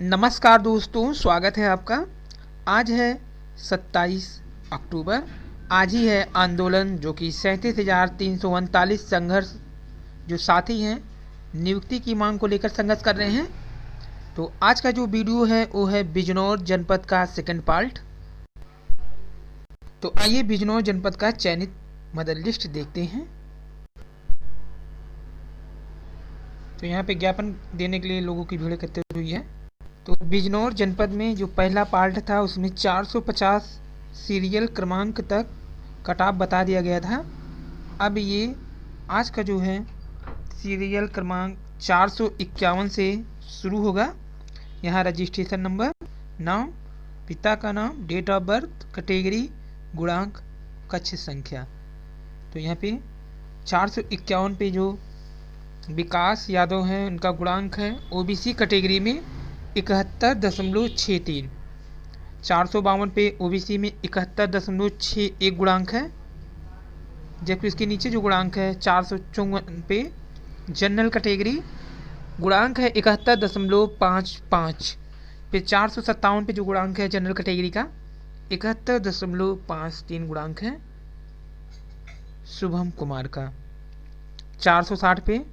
नमस्कार दोस्तों, स्वागत है आपका। आज है 27 अक्टूबर। आज ही है आंदोलन जो कि 37,339 संघर्ष जो साथी हैं नियुक्ति की मांग को लेकर संघर्ष कर रहे हैं। तो आज का जो वीडियो है वो है बिजनौर जनपद का सेकंड पार्ट। तो आइए बिजनौर जनपद का चयनित मदर लिस्ट देखते हैं। तो यहाँ पे ज्ञापन देने के लिए लोगों की भीड़ एकत्रित हुई है। तो बिजनौर जनपद में जो पहला पार्ट था उसमें 450 सीरियल क्रमांक तक कटाव बता दिया गया था। अब ये आज का जो है सीरियल क्रमांक 451 से शुरू होगा। यहाँ रजिस्ट्रेशन नंबर, नाम, पिता का नाम, डेट ऑफ बर्थ, कैटेगरी, गुणांक, कक्ष संख्या। तो यहाँ पे 451 पे जो विकास यादव हैं उनका गुणांक है ओबीसी कैटेगरी में 71.63। 452 पे ओबीसी में 71.61 गुणांक है, जबकि उसके नीचे जो गुणांक है 454 पे जनरल कैटेगरी गुणांक है 71.55 पे। 457 पे जो गुणांक है जनरल कैटेगरी का 71.53 गुणांक है शुभम कुमार का। 460 पे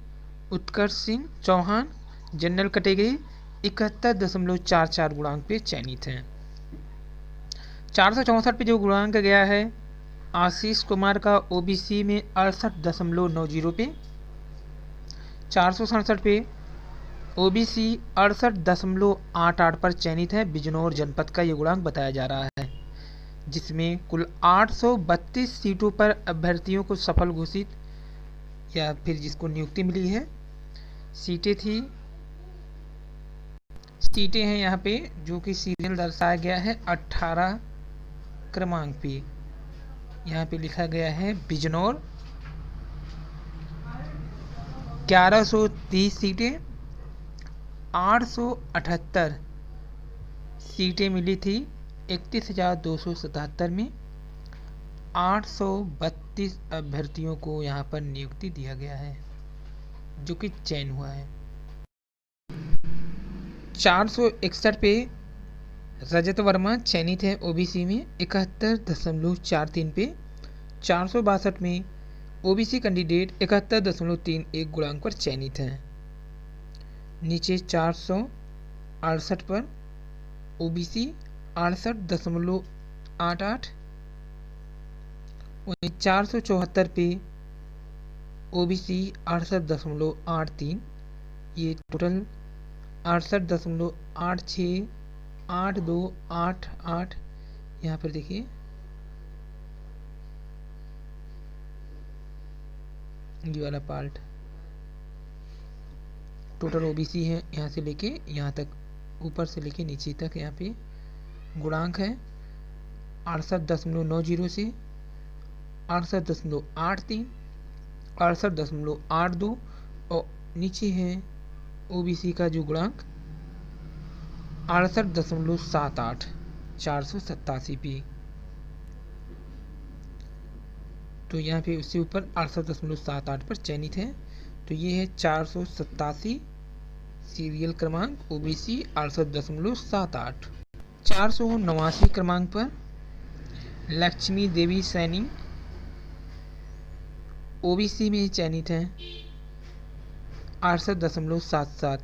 उत्कर्ष सिंह चौहान जनरल कैटेगरी 71.44 गुणांक पे चयनित हैं। 464 पे जो गुणांक गया है आशीष कुमार का ओबीसी में 68.90 पे। 467 पे ओबीसी 68.88 पर चयनित है। बिजनौर जनपद का ये गुणांक बताया जा रहा है, जिसमें कुल 832 सीटों पर अभ्यर्थियों को सफल घोषित या फिर जिसको नियुक्ति मिली है। सीटें हैं यहाँ पे जो कि सीरियल दर्शाया गया है 18 क्रमांक पे। यहाँ पे लिखा गया है बिजनौर 1130 सीटें, 878 सीटें मिली थी 31,277 में। 832 अभ्यर्थियों को यहाँ पर नियुक्ति दिया गया है जो कि चयन हुआ है। 461 पे रजत वर्मा चयनित है ओबीसी में 71.43 पे। 462 में ओबीसी कैंडिडेट 71.31 गुणांक पर चयनित हैं। नीचे 468 पर ओबीसी 68.88। वहीं 474 पे ओबीसी 68.83। ये टोटल 68.86 8288। यहाँ पर देखिए ये वाला पार्ट टोटल ओबीसी है, यहाँ से लेके यहाँ तक, ऊपर से लेके नीचे तक। यहाँ पे गुणांक है 68.90 से 68.83, 68.82 और नीचे है ओबीसी का जो गुणांक 68.78 487 पे। तो यहाँ पे उससे ऊपर 68.78 पर चयनित है। तो ये है 487 सीरियल क्रमांक ओबीसी 68.78। 489 क्रमांक पर लक्ष्मी देवी सैनी ओबीसी में चयनित हैं 68.77,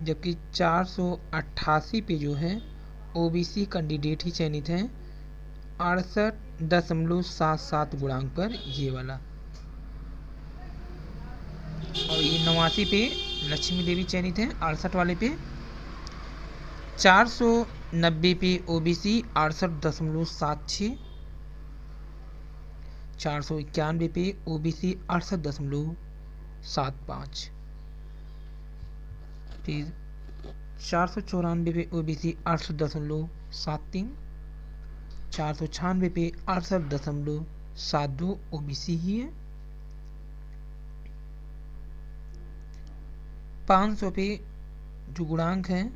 जबकि 488 पे जो है ओबीसी कैंडिडेट ही चयनित हैं 68.77 गुणांक पर, ये वाला। और ये 89 पे लक्ष्मी देवी चयनित हैं 68 वाले पे। 490 पे ओबीसी 68.76। 491 पे ओबीसी 68.75। फिर 494 पे ओबीसी 68.73। 496 पे 68.72 ओबीसी ही है। 500 पे जो गुणांक है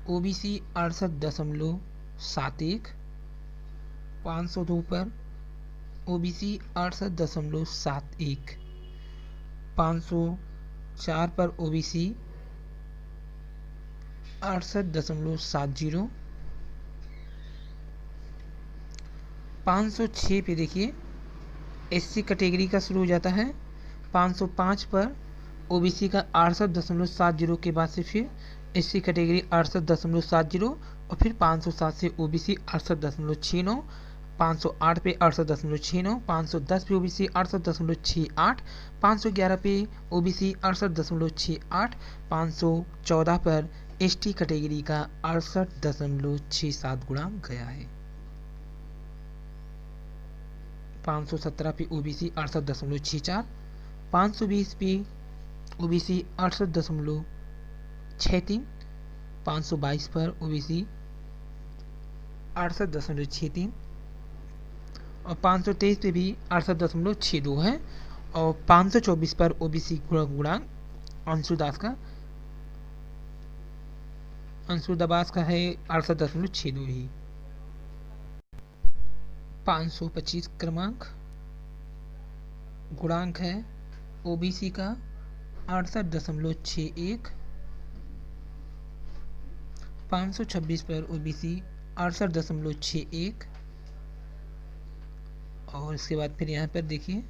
ओबीसी 68.71। 502 पर ओबीसी 68.71। 504 पर ओबीसी 68.70। 506 पे देखिए एससी कैटेगरी का शुरू हो जाता है। 505 पर ओबीसी का 68.70 के बाद से फिर एससी कैटेगरी 68.70 और फिर 507 से ओबीसी 68.69, 508 पे 68.69, 510 पे ओबीसी 68.68, 511 पे ओबीसी 68.68, 514 पर एसटी कैटेगरी का 68.67 गुणांक गया है। 517 पे ओबीसी 68.64, 520 पे ओबीसी 68.63, 522 पर ओबीसी 68.63 और 523 पे भी 68.62 है। और 524 पर ओबीसी गुणांक अंशु दबास का है 68.62 ही। 525 क्रमांक गुणांक है ओबीसी का 68.61, 526 पर ओबीसी 68.61 और इसके बाद फिर यहाँ पर देखिए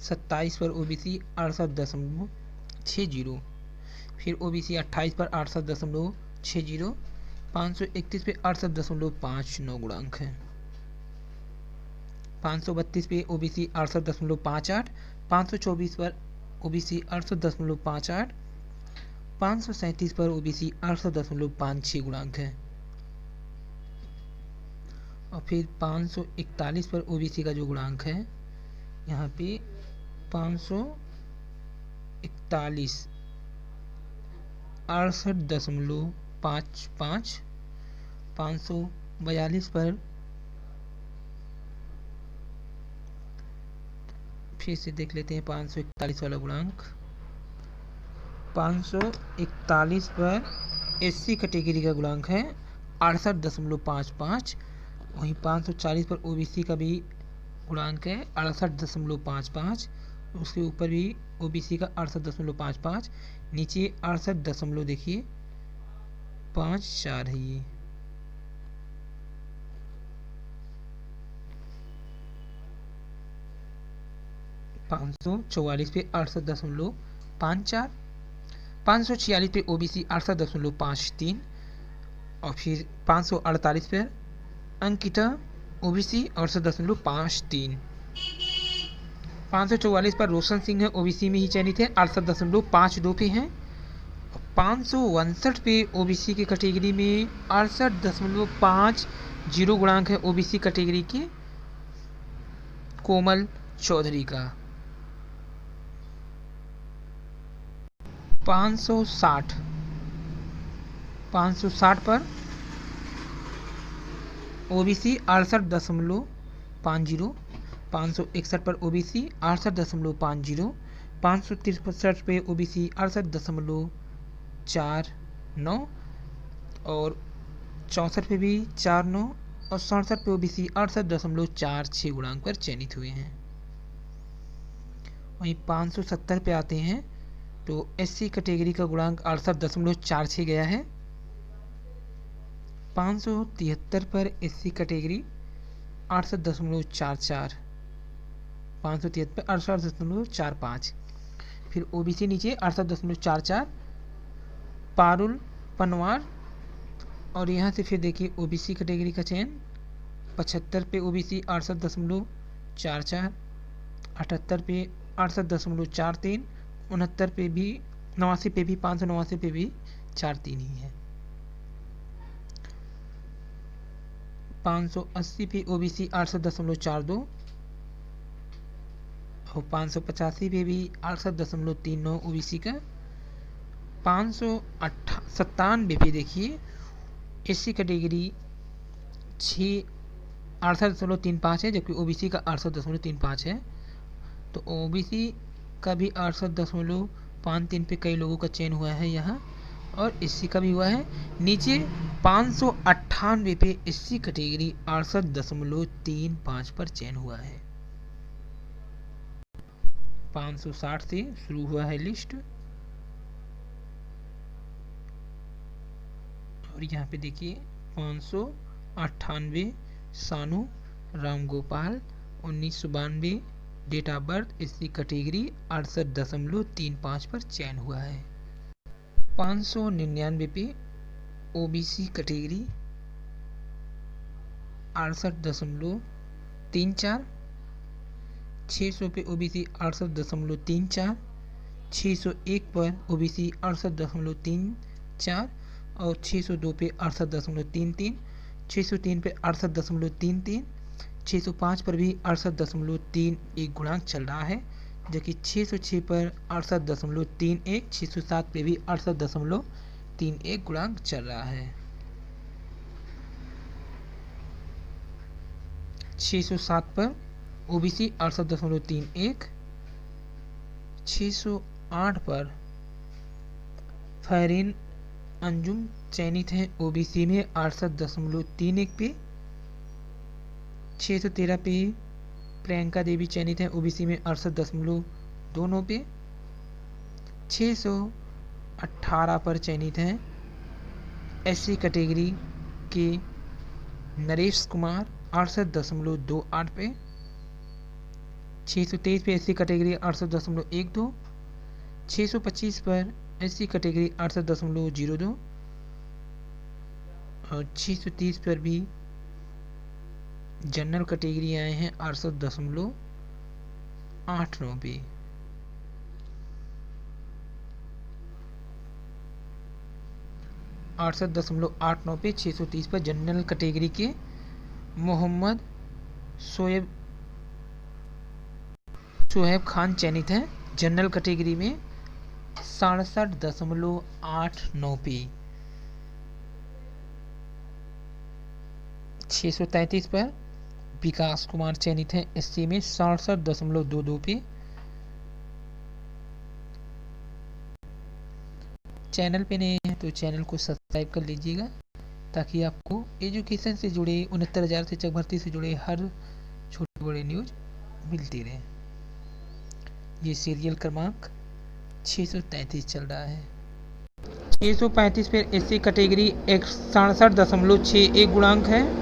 27 पर ओबीसी 68.60, फिर ओबीसी 28 पर 68.60, 531 पे 68.59 गुणांक है। 532 पे ओबीसी 68.58, 524 पर ओबीसी 68.58, 537 पर ओबीसी 68.56 गुणांक है। और फिर 541 पर ओबीसी का जो गुणांक है यहाँ पे 541 68.55, 542 पर फिर से देख लेते हैं 541 वाला गुणांक। 541 पर एससी कैटेगरी का गुणांक है 68.55, वहीं 540 पर ओबीसी का भी गुणांक है 68.55, उसके ऊपर भी ओबीसी का 68.55, नीचे 68 देखिए 54 है ये। पाँच सौ 44 पे 68.54, 546 पे ओबीसी 68.53 और फिर 548 पर अंकिता ओबीसी 68.53, 544 पर रोशन सिंह है ओबीसी में ही चयनित है 68.52 पे हैं। 559 पे ओबीसी की कैटेगरी में 68.50 गुणांक है ओबीसी कैटेगरी के कोमल चौधरी का। 560 पर ओबीसी 68.50, 561 पर ओबीसी 68.50, 563 पे ओबीसी 68.49 और 64 पे भी 49 और 67 पे ओबीसी 68.46 गुणांक पर चयनित हुए हैं। वहीं 570 पे आते हैं तो एससी कैटेगरी का गुणांक 68.46 गया है। 573 पर एससी कैटेगरी 68.44, 573 पर 68.45, फिर ओबीसी नीचे 68.44 पारुल पनवार और यहाँ से फिर देखिए ओबीसी कैटेगरी का चयन 75 पे ओबीसी 68.44, 78 पे 68.43, 69 पे भी 89 पे भी 589 पे भी 43 ही है। 580 पे ओबीसी 68.42 और 585 पे भी 68.39 ओबीसी का। 597 पे देखिए एससी कैटेगरी 68.35 है जबकि ओबीसी का 68.35 है, तो ओबीसी का भी 68.53 पे कई लोगों का चयन हुआ है यहाँ और एससी का भी हुआ है। नीचे 598 पे एससी कैटेगरी 68.35 पर चयन हुआ है। 560 से शुरू हुआ है लिस्ट। और यहाँ पे देखिए 598 सानू रामगोपाल 1992 डेट ऑफ बर्थ, इसकी कैटेगरी 68.35 पर चयन हुआ है। 599 पे ओबीसी कैटेगरी 68.34, 600 पे ओबीसी 68.34, 601 पर ओबीसी 68.34 और 602 पे 68.33, 603 पे 68.33, 605 पर भी 68.31 गुणांक चल रहा है, जबकि 606 पर 68.31, 607 पे भी 68.31 गुणांक चल रहा है। 607 पर ओबीसी 68.31, 608 पर फहरीन अंजुम चयनित हैं ओबीसी में 68.31 पे, 613 पे प्रियंका देवी चयनित हैं ओबीसी में 68.29 पे, 618 पर चयनित हैं एससी कैटेगरी के नरेश कुमार 68.28 पे, 623 पे एससी कैटेगरी 68.12, 625 पर एससी कैटेगरी 68.02 और 630 पर भी जनरल कैटेगरी आए हैं 68.89 पे। पे 630 पर जनरल कैटेगरी के मोहम्मद शोएब खान चयनित हैं जनरल कैटेगरी में 67.89 पे। 633 पर विकास कुमार चयनित हैं एससी में 67.22 पे। चैनल पे नए हैं तो चैनल को सब्सक्राइब कर लीजिएगा ताकि आपको एजुकेशन से जुड़े 69,000 शिक्षक भर्ती से जुड़े हर छोटे बड़े न्यूज मिलती रहे। ये सीरियल क्रमांक 633 चल रहा है। 635 पर एससी कैटेगरी 67.61 गुणांक है।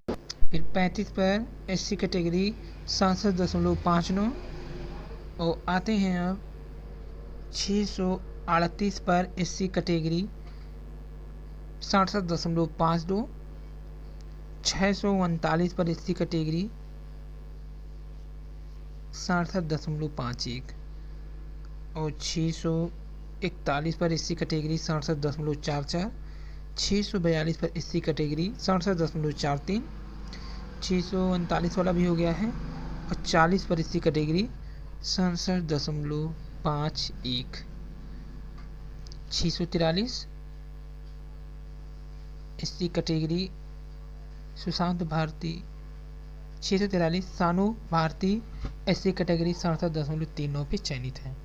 फिर 35 पर एससी कैटेगरी 67.59 और आते हैं अब 638 पर एससी कैटेगरी 67.52, 639 पर एससी कैटेगरी 67.51 और 641 पर एससी कैटेगरी 67.44, 642 पर एससी कैटेगरी 67.43, 639 वाला भी हो गया है और 40 पर SC category 67.51, 643 SC category Sushant Bharti 643 Sanu Bharti SC category 67.39 पे चयनित है।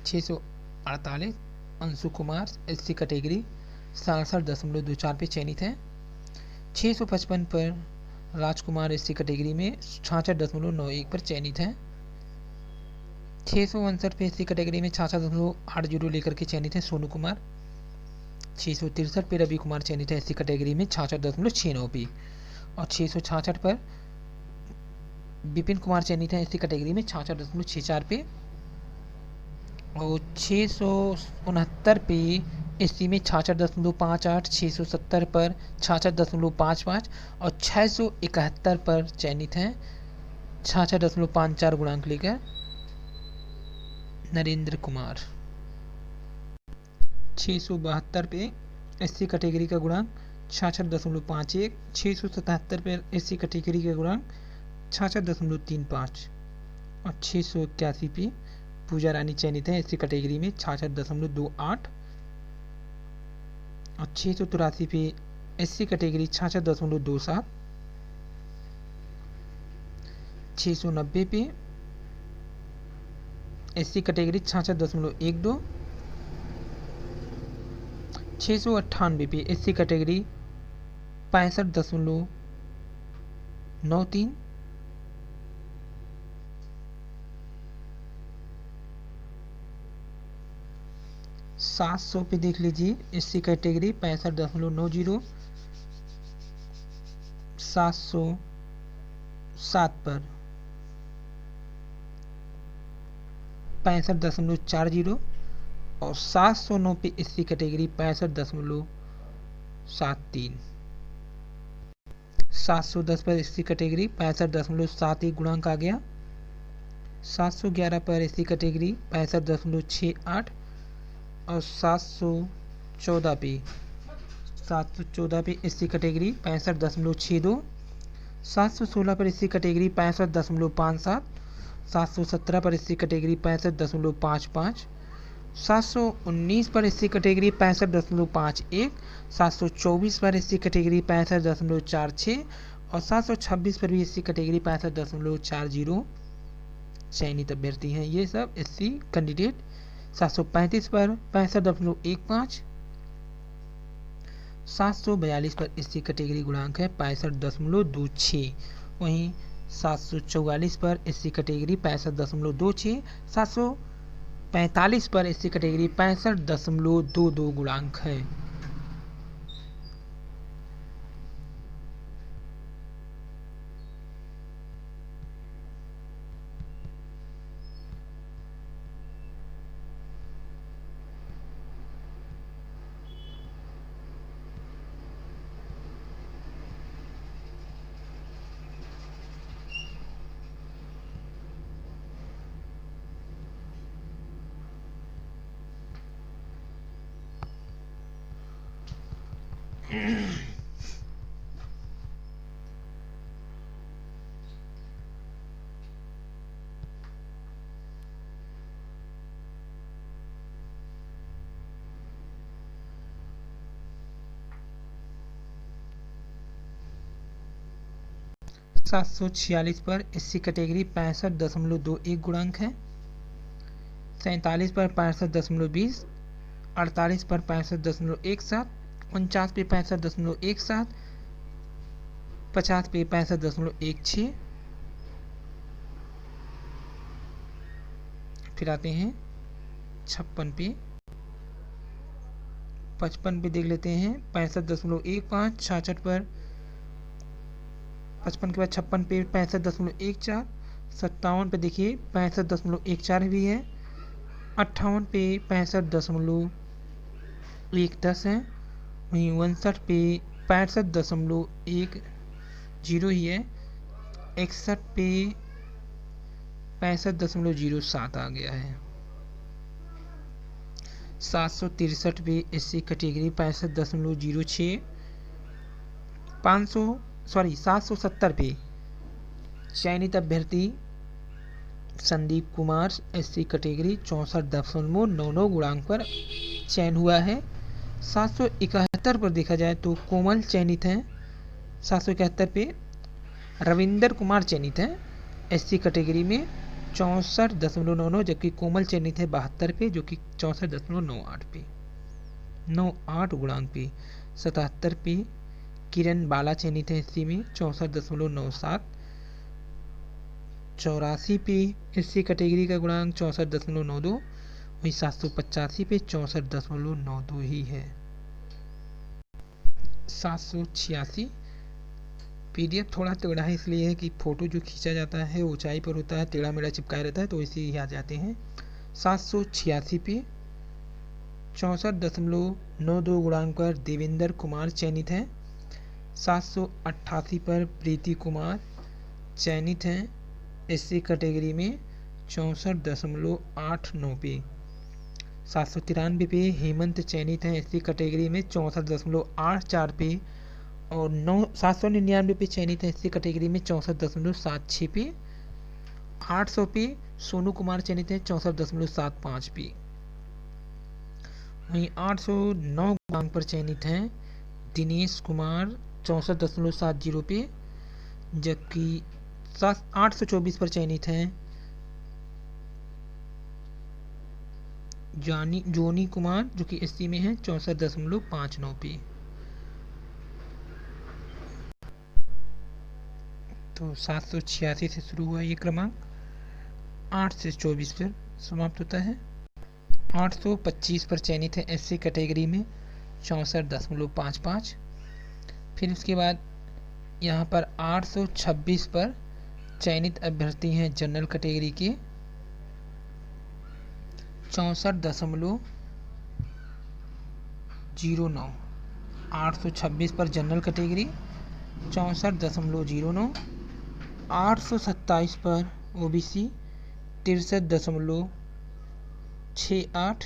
648 अंशु कुमार एससी कैटेगरी 67.24 पे चयनित है। 655 पर राजकुमार एससी कैटेगरी में 66.91 पर चयनित है। 659 पे एससी कैटेगरी में 66.80 लेकर के चयनित है सोनू कुमार। 663 पे रवि कुमार चयनित है एससी कैटेगरी में 66.69 पे और 666 पर विपिन कुमार चयनित है एससी कैटेगरी में 66.64 पे और 669 पे एससी में 66.58, 670 पर 66.55 और 671 पर चयनित हैं 66.54 गुणांक लेकर नरेंद्र कुमार। 672 पे एससी कैटेगरी का गुणांक 66.51, 677 पे एससी कैटेगरी का गुणांक 66.35 और 681 पे पूजा रानी चयनित है एससी कैटेगरी में 66.28 और 683 पे एससी कैटेगरी 66.27, 690 पे एससी कैटेगरी 66.12, 698 पे एससी कैटेगरी 65.93, 7 700 पे देख लीजिए एससी कैटेगरी 65.90। 707 पर 65.40 और 709 पे एससी कैटेगरी 65.73। 710 पर एससी कैटेगरी 65.71 गुणांक आ गया। 711 पर एससी कैटेगरी 65.68 और 714 पे एससी कैटेगरी 65.62। 716 पर एससी कैटेगरी 65.57। 717 पर एससी कैटेगरी 65.55। 719 पर एससी कैटेगरी 65.51। 724 पर एससी कैटेगरी 65.46 और 726 पर भी एससी कैटेगरी 65.40 चयनित अभ्यर्थी हैं ये सब एससी कैंडिडेट। 735 पर 65.15। 742 पर एससी कैटेगरी गुणांक है 65.26। वहीं 744 पर एससी कैटेगरी 65.26। 745 पर एससी कैटेगरी 65.22 गुणांक है। सात सौ छियालीस पर एससी कैटेगरी 65.21 गुणांक है। 47 पर 65.20। 48 पर 65.17। 49 पे 65.17। 50 पे 65.16। फिर आते हैं 56 पे। 55 पे देख लेते हैं 65.15। 66 पर 55 के बाद 56 पे 65.14। 57 पे देखिए 65.14 भी है। 58 पे 65.10 है। वहीं 59 पे 65.10 ही है। 61 पे 65.07 आ गया है। 763 पे एससी कैटेगरी 65.06। 770 पे चयनित अभ्यर्थी संदीप कुमार एससी कैटेगरी 64.99 गुणांक पर चयन हुआ है। 771 पर देखा जाए तो कोमल चयनित हैं। 771 पे रविंदर कुमार चयनित हैं एससी कैटेगरी में 64.99, जबकि कोमल चयनित है 72 पे जो कि 64.98 पे 98 गुणांक पे। 77 पे किरण बाला चयनित है एससी में 64.97। 84 पे एससी कैटेगरी का गुणांक 64.92। वही 785 पे 64.92 ही है। 786 पीडीएफ थोड़ा टेढ़ा है, इसलिए है कि फोटो जो खींचा जाता है ऊंचाई पर होता है, टेढ़ा मेढ़ा चिपकाया रहता है तो इसे ही आ जाते हैं। 786 पे 64.92 गुणांक पर देवेंद्र कुमार चयनित हैं। 788 पर प्रीति कुमार चयनित हैं एससी कैटेगरी में 64.89 पे। 793 पे हेमंत चयनित हैं एससी कैटेगरी में 64.84 पे और 799 पे चयनित है एससी कैटेगरी में 64.76 पे। 800 पे सोनू कुमार चयनित है 64.75 पे। वहीं 809 गुणांक पर चयनित हैं दिनेश कुमार 64.70 पे, जबकि 824 पर चयनित हैं जोनी कुमार जो कि एससी में है 64.59 पे। तो 786 से शुरू हुआ ये क्रमांक 8 से 24 पर समाप्त होता है। 825 पर चयनित है SC कैटेगरी में 64.55। फिर उसके बाद यहाँ पर 826 पर चयनित अभ्यर्थी हैं जनरल कैटेगरी के 64.09। 826 पर जनरल कैटेगरी 64.09। 827 पर OBC 63.68।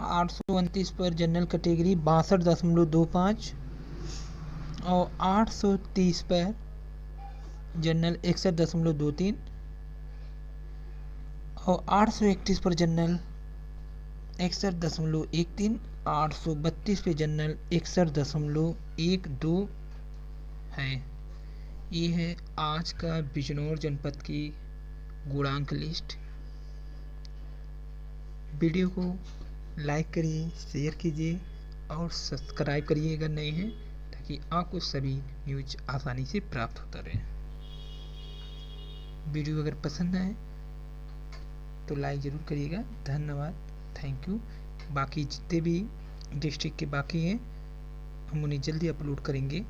829 पर जनरल कैटेगरी 62.25 और 830 पर जनरल 61.23 और 831 पर जनरल 61.13। 832 पे जनरल 61.12 है। ये है आज का बिजनौर जनपद की गुणांक लिस्ट। वीडियो को लाइक करिए, शेयर कीजिए और सब्सक्राइब करिए अगर नए हैं, ताकि आपको सभी न्यूज आसानी से प्राप्त होता रहे। वीडियो अगर पसंद आए तो लाइक ज़रूर करिएगा। धन्यवाद, थैंक यू। बाकी जितने भी डिस्ट्रिक्ट के बाकी हैं हम उन्हें जल्दी अपलोड करेंगे।